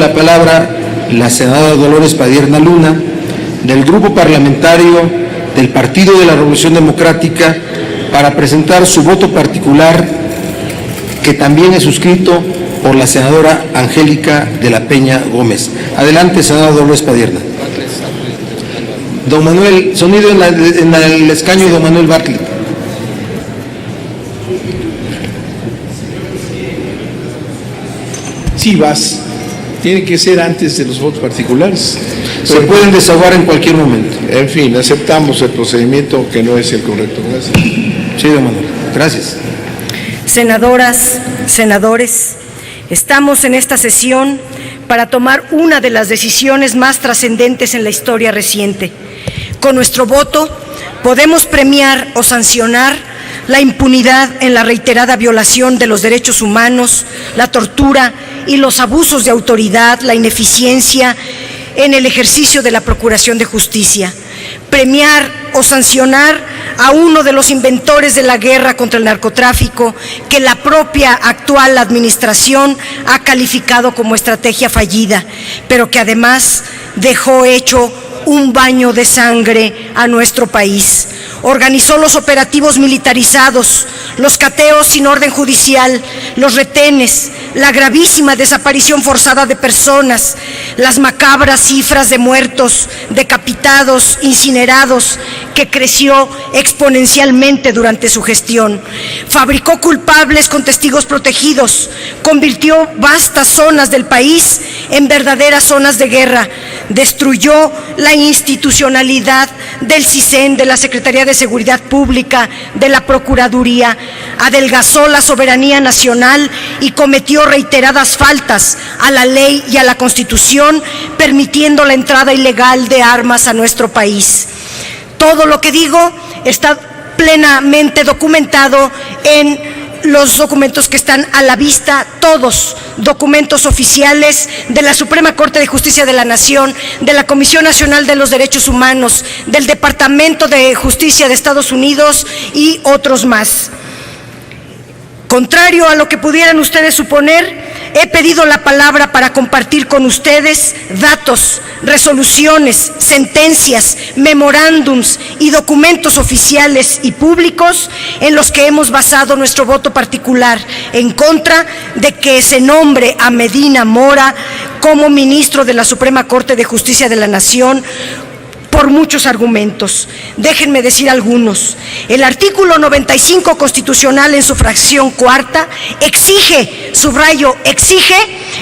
la palabra la senadora Dolores Padierna Luna, del Grupo Parlamentario del Partido de la Revolución Democrática, para presentar su voto particular, que también es suscrito por la senadora Angélica de la Peña Gómez. Adelante, senadora Dolores Padierna. Don Manuel, sonido en el escaño de don Manuel Bartlett. Sí, vas. Tiene que ser antes de los votos particulares. Se pueden desahogar en cualquier momento. En fin, aceptamos el procedimiento que no es el correcto. Gracias. Sí, don Manuel. Gracias. Senadoras, senadores, estamos en esta sesión para tomar una de las decisiones más trascendentes en la historia reciente. Con nuestro voto podemos premiar o sancionar la impunidad en la reiterada violación de los derechos humanos, la tortura y los abusos de autoridad, la ineficiencia en el ejercicio de la procuración de justicia. Premiar o sancionar a uno de los inventores de la guerra contra el narcotráfico, que la propia actual administración ha calificado como estrategia fallida, pero que además dejó hecho un baño de sangre a nuestro país. Organizó los operativos militarizados, los cateos sin orden judicial, los retenes, la gravísima desaparición forzada de personas, las macabras cifras de muertos, decapitados, incinerados, que creció exponencialmente durante su gestión. Fabricó culpables con testigos protegidos, convirtió vastas zonas del país en verdaderas zonas de guerra, destruyó la institucionalidad del CISEN, de la Secretaría de Seguridad Pública, de la Procuraduría, adelgazó la soberanía nacional y cometió reiteradas faltas a la ley y a la Constitución, permitiendo la entrada ilegal de armas a nuestro país. Todo lo que digo está plenamente documentado en los documentos que están a la vista, todos documentos oficiales de la Suprema Corte de Justicia de la Nación, de la Comisión Nacional de los Derechos Humanos, del Departamento de Justicia de Estados Unidos y otros más. Contrario a lo que pudieran ustedes suponer, he pedido la palabra para compartir con ustedes datos, resoluciones, sentencias, memorándums y documentos oficiales y públicos en los que hemos basado nuestro voto particular en contra de que se nombre a Medina Mora como ministro de la Suprema Corte de Justicia de la Nación, por muchos argumentos. Déjenme decir algunos. El artículo 95 constitucional en su fracción cuarta exige, subrayo, exige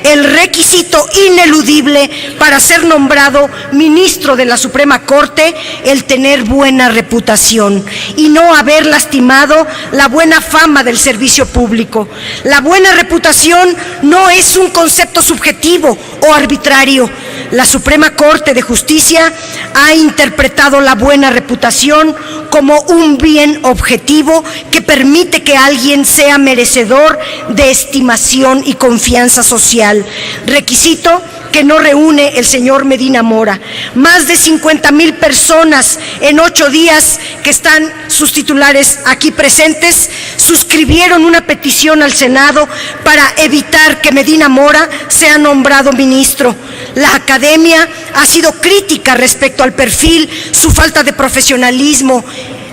el requisito ineludible para ser nombrado ministro de la Suprema Corte, el tener buena reputación y no haber lastimado la buena fama del servicio público. La buena reputación no es un concepto subjetivo o arbitrario. La Suprema Corte de Justicia ha interpretado la buena reputación como un bien objetivo que permite que alguien sea merecedor de estimación y confianza social, requisito que no reúne el señor Medina Mora. Más de 50,000 personas en 8 días, que están sus titulares aquí presentes, suscribieron una petición al Senado para evitar que Medina Mora sea nombrado ministro. La academia ha sido crítica respecto al perfil, su falta de profesionalismo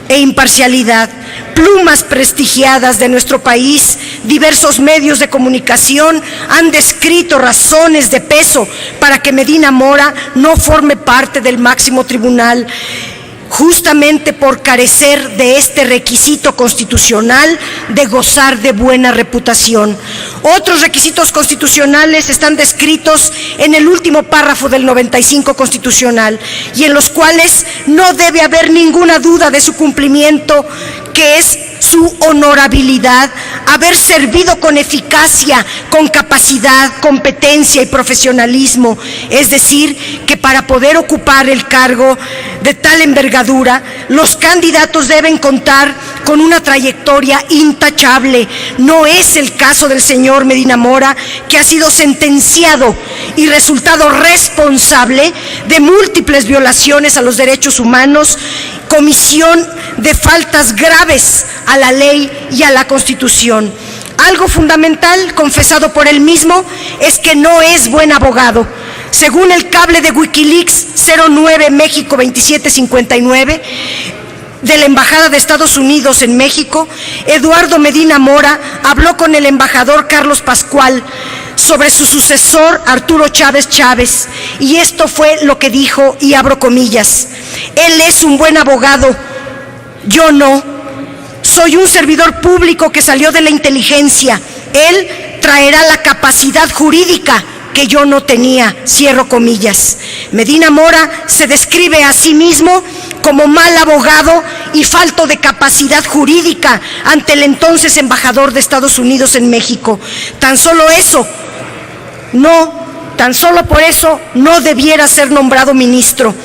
e imparcialidad. Plumas prestigiadas de nuestro país, diversos medios de comunicación han descrito razones de peso para que Medina Mora no forme parte del máximo tribunal, justamente por carecer de este requisito constitucional de gozar de buena reputación. Otros requisitos constitucionales están descritos en el último párrafo del 95 constitucional y en los cuales no debe haber ninguna duda de su cumplimiento, que es su honorabilidad, haber servido con eficacia, con capacidad, competencia y profesionalismo. Es decir, que para poder ocupar el cargo de tal envergadura, los candidatos deben contar con una trayectoria intachable. No es el caso del señor Medina Mora, que ha sido sentenciado y resultado responsable de múltiples violaciones a los derechos humanos, comisión de faltas graves a la ley y a la Constitución. Algo fundamental, confesado por él mismo, es que no es buen abogado. Según el cable de Wikileaks 09 México 2759, de la Embajada de Estados Unidos en México, Eduardo Medina Mora habló con el embajador Carlos Pascual sobre su sucesor Arturo Chávez Chávez, y esto fue lo que dijo, y abro comillas: él es un buen abogado, yo no. Soy un servidor público que salió de la inteligencia. Él traerá la capacidad jurídica que yo no tenía, cierro comillas. Medina Mora se describe a sí mismo como mal abogado y falto de capacidad jurídica ante el entonces embajador de Estados Unidos en México. Tan solo por eso no debiera ser nombrado ministro.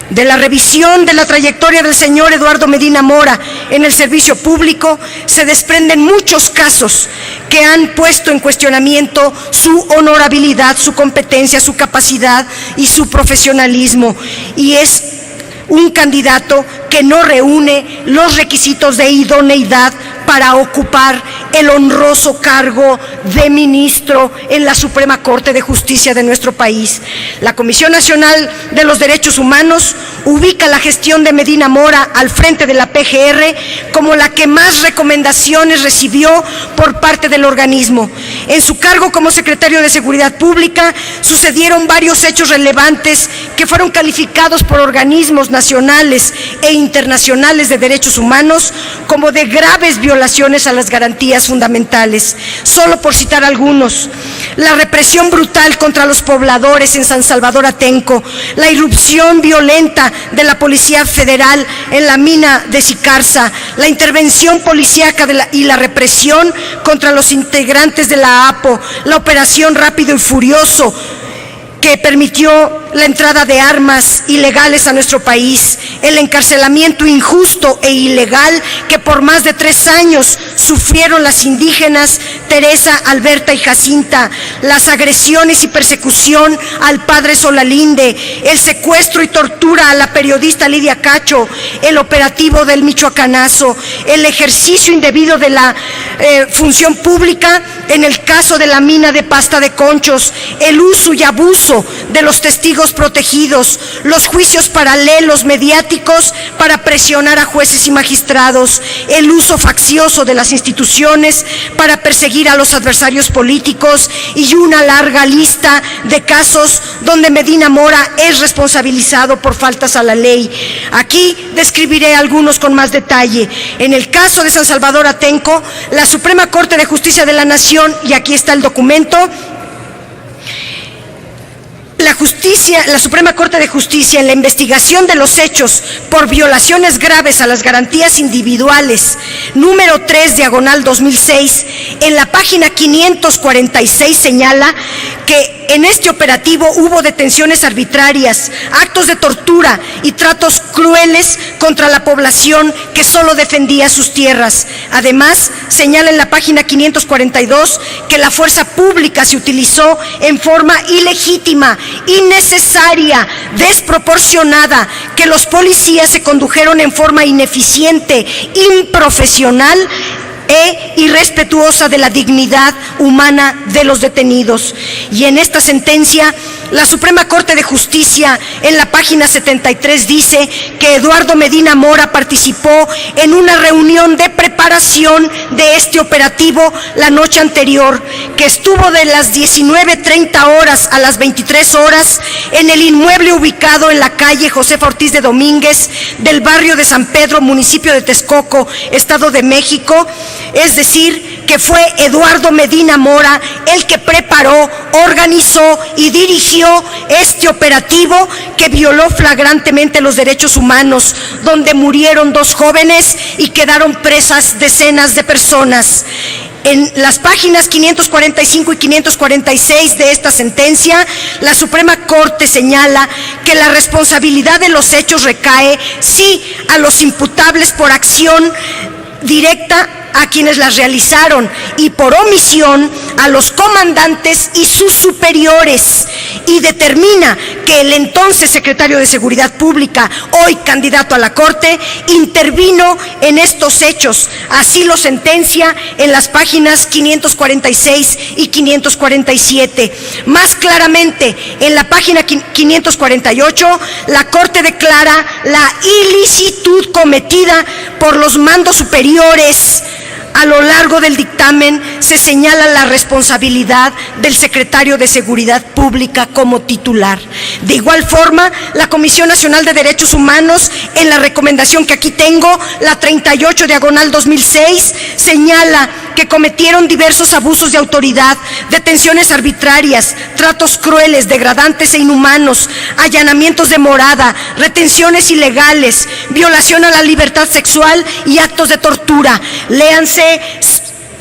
De la revisión de la trayectoria del señor Eduardo Medina Mora en el servicio público se desprenden muchos casos que han puesto en cuestionamiento su honorabilidad, su competencia, su capacidad y su profesionalismo, y es un candidato que no reúne los requisitos de idoneidad para ocupar el honroso cargo de ministro en la Suprema Corte de Justicia de nuestro país. La Comisión Nacional de los Derechos Humanos ubica la gestión de Medina Mora al frente de la PGR como la que más recomendaciones recibió por parte del organismo. En su cargo como secretario de Seguridad Pública sucedieron varios hechos relevantes que fueron calificados por organismos nacionales e internacionales de derechos humanos como de graves violaciones a las garantías fundamentales. Solo por citar algunos: la represión brutal contra los pobladores en San Salvador Atenco, la irrupción violenta de la Policía Federal en la mina de Sicarza, la intervención policíaca y la represión contra los integrantes de la APO, la operación Rápido y Furioso, que permitió la entrada de armas ilegales a nuestro país, el encarcelamiento injusto e ilegal que por más de 3 años sufrieron las indígenas Teresa, Alberta y Jacinta, las agresiones y persecución al padre Solalinde, el secuestro y tortura a la periodista Lidia Cacho, el operativo del Michoacanazo, el ejercicio indebido de la función pública en el caso de la mina de Pasta de Conchos, el uso y abuso de los testigos protegidos, los juicios paralelos mediáticos para presionar a jueces y magistrados, el uso faccioso de las instituciones para perseguir a los adversarios políticos y una larga lista de casos donde Medina Mora es responsabilizado por faltas a la ley. Aquí describiré algunos con más detalle. En el caso de San Salvador Atenco, la Suprema Corte de Justicia de la Nación, y aquí está el documento, la Suprema Corte de Justicia, en la investigación de los hechos por violaciones graves a las garantías individuales, número 3/2006, en la página 546 señala que en este operativo hubo detenciones arbitrarias, actos de tortura y tratos crueles contra la población que solo defendía sus tierras. Además, señala en la página 542 que la fuerza pública se utilizó en forma ilegítima, innecesaria, desproporcionada, que los policías se condujeron en forma ineficiente, improfesional e irrespetuosa de la dignidad humana de los detenidos. Y en esta sentencia, la Suprema Corte de Justicia, en la página 73, dice que Eduardo Medina Mora participó en una reunión de preparación de este operativo la noche anterior, que estuvo de las 19:30 horas a las 23 horas en el inmueble ubicado en la calle Josefa Ortiz de Domínguez del barrio de San Pedro, municipio de Texcoco, Estado de México. Es decir, que fue Eduardo Medina Mora el que preparó, organizó y dirigió este operativo que violó flagrantemente los derechos humanos, donde murieron 2 jóvenes y quedaron presas decenas de personas. En las páginas 545 y 546 de esta sentencia, la Suprema Corte señala que la responsabilidad de los hechos recae, sí, a los imputables por acción directa a quienes las realizaron y por omisión a los comandantes y sus superiores, y determina que el entonces secretario de Seguridad Pública, hoy candidato a la Corte, intervino en estos hechos. Así lo sentencia en las páginas 546 y 547. Más claramente, en la página 548, la Corte declara la ilicitud cometida por los mandos superiores. A lo largo del dictamen se señala la responsabilidad del secretario de Seguridad Pública como titular. De igual forma, la Comisión Nacional de Derechos Humanos, en la recomendación que aquí tengo, la 38/2006, señala que cometieron diversos abusos de autoridad, detenciones arbitrarias, tratos crueles, degradantes e inhumanos, allanamientos de morada, retenciones ilegales, violación a la libertad sexual y actos de tortura. Léanse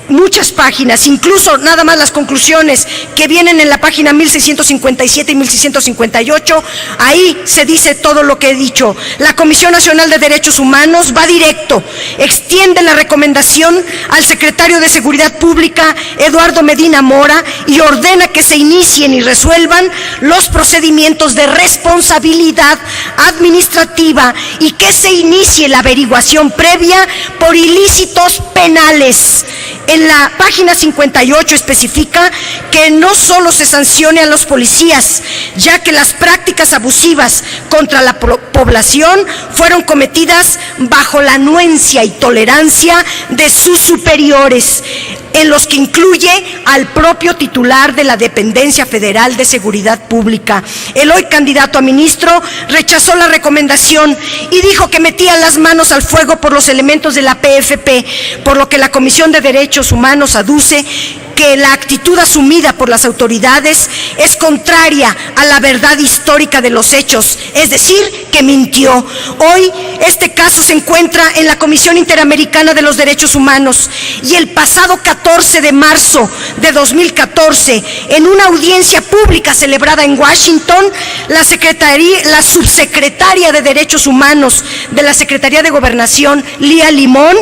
muchas páginas, incluso nada más las conclusiones que vienen en la página 1657 y 1658, ahí se dice todo lo que he dicho. La Comisión Nacional de Derechos Humanos va directo, extiende la recomendación al secretario de Seguridad Pública, Eduardo Medina Mora, y ordena que se inicien y resuelvan los procedimientos de responsabilidad administrativa y que se inicie la averiguación previa por ilícitos penales. En la página 58 especifica que no solo se sancione a los policías, ya que las prácticas abusivas contra la población fueron cometidas bajo la anuencia y tolerancia de sus superiores, en los que incluye al propio titular de la Dependencia Federal de Seguridad Pública. El hoy candidato a ministro rechazó la recomendación y dijo que metía las manos al fuego por los elementos de la PFP, por lo que la Comisión de Derechos Humanos aduce que la actitud asumida por las autoridades es contraria a la verdad histórica de los hechos, es decir, que mintió. Hoy este caso se encuentra en la Comisión Interamericana de los Derechos Humanos y el pasado 14 de marzo de 2014, en una audiencia pública celebrada en Washington, la subsecretaria de Derechos Humanos de la Secretaría de Gobernación, Lía Limón,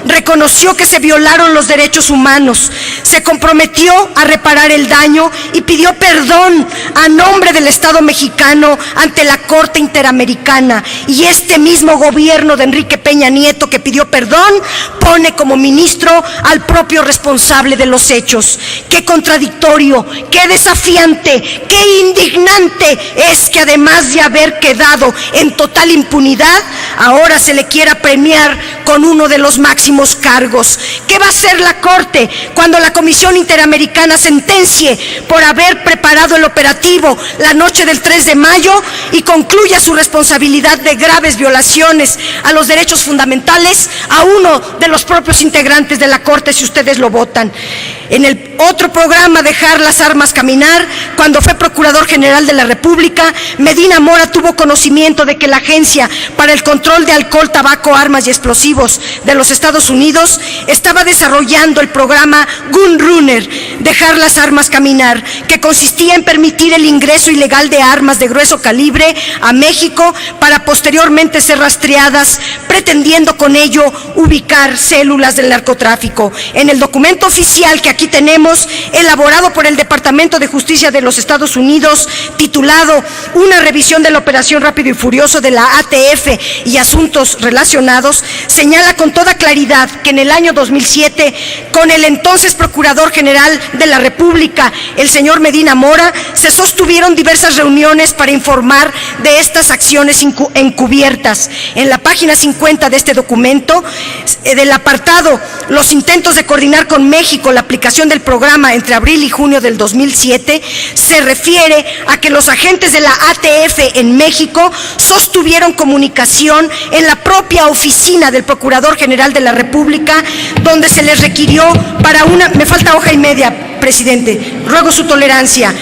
reconoció que se violaron los derechos humanos, se comprometió a reparar el daño y pidió perdón a nombre del Estado mexicano ante la Corte Interamericana. Y este mismo gobierno de Enrique Peña Nieto, que pidió perdón, pone como ministro al propio responsable de los hechos. Qué contradictorio, qué desafiante, qué indignante es que además de haber quedado en total impunidad, ahora se le quiera premiar con uno de los máximos cargos. ¿Qué va a hacer la Corte cuando la Comisión Interamericana sentencie por haber preparado el operativo la noche del 3 de mayo y concluya su responsabilidad de graves violaciones a los derechos fundamentales a uno de los propios integrantes de la Corte, si ustedes lo votan? En el otro programa, Dejar las armas caminar, cuando fue Procurador General de la República, Medina Mora tuvo conocimiento de que la Agencia para el Control de Alcohol, Tabaco, Armas y Explosivos de los Estados Unidos estaba desarrollando el programa Gun Runner, Dejar las armas caminar, que consistía en permitir el ingreso ilegal de armas de grueso calibre a México para posteriormente ser rastreadas, pretendiendo con ello ubicar células del narcotráfico. En el documento oficial que aquí tenemos, elaborado por el Departamento de Justicia de los Estados Unidos, titulado Una revisión de la operación Rápido y Furioso de la ATF y asuntos relacionados, señala con toda claridad que en el año 2007, con el entonces Procurador General de la República, el señor Medina Mora, se sostuvieron diversas reuniones para informar de estas acciones encubiertas. En la página 50 de este documento, del apartado Los intentos de coordinar con México la aplicación del programa entre abril y junio del 2007, se refiere a que los agentes de la ATF en México sostuvieron comunicación en la propia oficina del Procurador General de la República, donde se les requirió para una... Me falta hoja y media, presidente, ruego su tolerancia,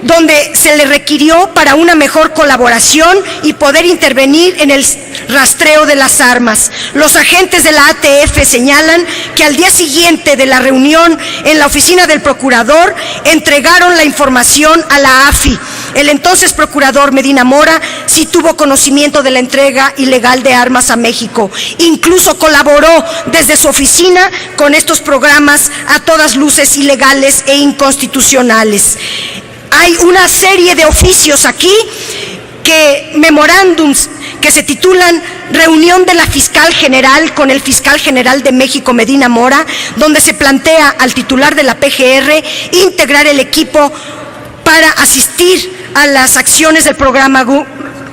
donde se le requirió para una mejor colaboración y poder intervenir en el rastreo de las armas. Los agentes de la ATF señalan que al día siguiente de la reunión en la oficina del procurador entregaron la información a la AFI. El entonces procurador Medina Mora sí tuvo conocimiento de la entrega ilegal de armas a México. Incluso colaboró desde su oficina con estos programas a todas luces ilegales e inconstitucionales. Hay una serie de oficios aquí, memorándums que se titulan Reunión de la Fiscal General con el Fiscal General de México, Medina Mora, donde se plantea al titular de la PGR integrar el equipo para asistir a las acciones del programa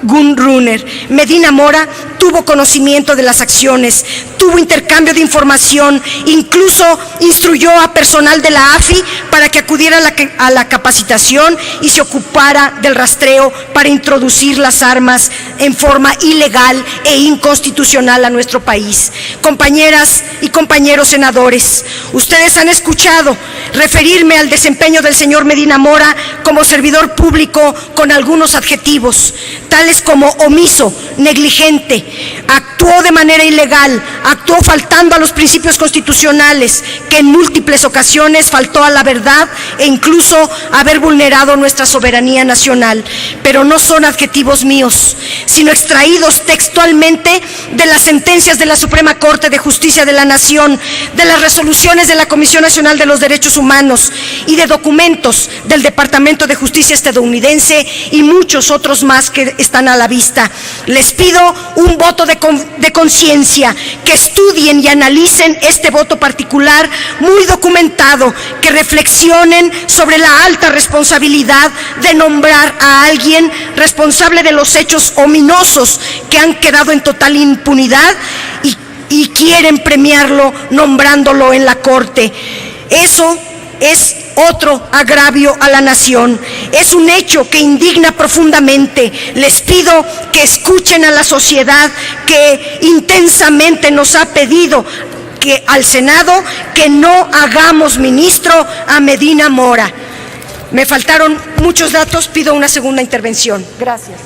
Gunrunner. Medina Mora tuvo conocimiento de las acciones, tuvo intercambio de información, incluso instruyó a personal de la AFI para que acudiera a la capacitación y se ocupara del rastreo para introducir las armas en forma ilegal e inconstitucional a nuestro país. Compañeras y compañeros senadores, ustedes han escuchado referirme al desempeño del señor Medina Mora como servidor público con algunos adjetivos, tales como omiso, negligente, actuó de manera ilegal, actuó faltando a los principios constitucionales, que en múltiples ocasiones faltó a la verdad e incluso haber vulnerado nuestra soberanía nacional. Pero no son adjetivos míos, sino extraídos textualmente de las sentencias de la Suprema Corte de Justicia de la Nación, de las resoluciones de la Comisión Nacional de los Derechos Humanos y de documentos del Departamento de Justicia estadounidense y muchos otros más que están a la vista. Les pido un voto de conciencia, que estudien y analicen este voto particular muy documentado, que reflexionen sobre la alta responsabilidad de nombrar a alguien responsable de los hechos ominosos que han quedado en total impunidad y quieren premiarlo nombrándolo en la Corte. Eso es otro agravio a la nación. Es un hecho que indigna profundamente. Les pido que escuchen a la sociedad que intensamente nos ha pedido al Senado que no hagamos ministro a Medina Mora. Me faltaron muchos datos, pido una segunda intervención. Gracias.